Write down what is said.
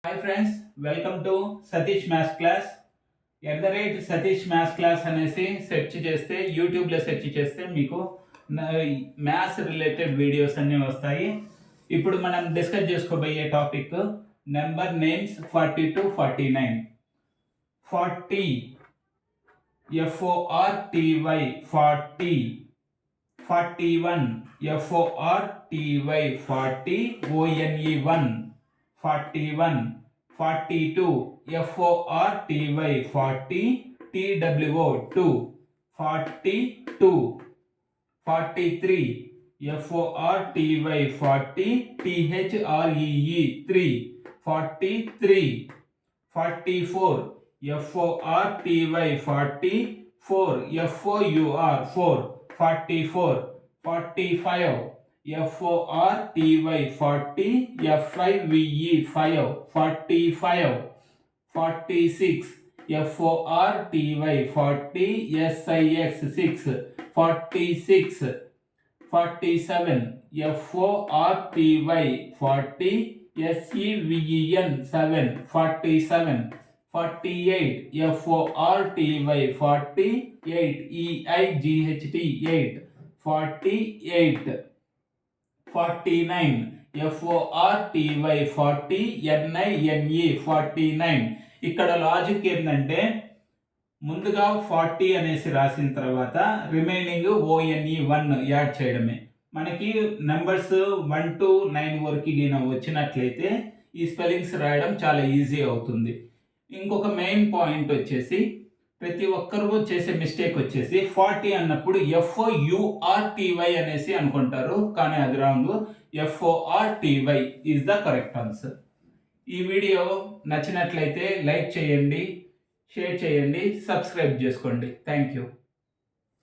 Hi friends, welcome to Satish maths class. Satish maths class అనేసి search చేస్తే, యూట్యూబ్లో సెర్చ్ చేస్తే మీకు మ్యాథ్స్ రిలేటెడ్ వీడియోస్ అన్నీ వస్తాయి. ఇప్పుడు మనం డిస్కస్ చేసుకోబోయే topic number names 40 to 49. 40 FORTY 40, 41 FORTY 40 ONE 41, 42 FORTY 40 TWO 2, 42, 43 FORTY 40 THREE 3, 43, 44 FORTY 40 4 FOUR 4, 44, 45 FORTY 40 FIVE 5, 45, 46 FORTY 40 SIX 6, 46, 47 FORTY 40 SEVEN 7, 47, 48 FORTY 40 8 EIGHT 8, 48, 49 FORTY 40 NINE 49. ఇక్కడ లాజిక్ ఏంటంటే, ముందుగా 40 అనేసి రాసిన తర్వాత రిమైనింగ్ ONE 1 యాడ్ చేయడమే. మనకి నెంబర్స్ 1 to 9 వరకు వచ్చినట్లయితే ఈ స్పెల్లింగ్స్ రాయడం చాలా ఈజీ అవుతుంది. ఇంకొక మెయిన్ పాయింట్ వచ్చేసి, ప్రతి ఒక్కరు చేసే మిస్టేక్ వచ్చేసి 40 అన్నప్పుడు FOURTY అనేసి అనుకుంటారు, కానీ అది wrong. FORTY is the correct answer. ఈ వీడియో నచ్చినట్లయితే లైక్ చేయండి, షేర్ చేయండి, సబ్స్క్రైబ్ చేసుకోండి. Thank you.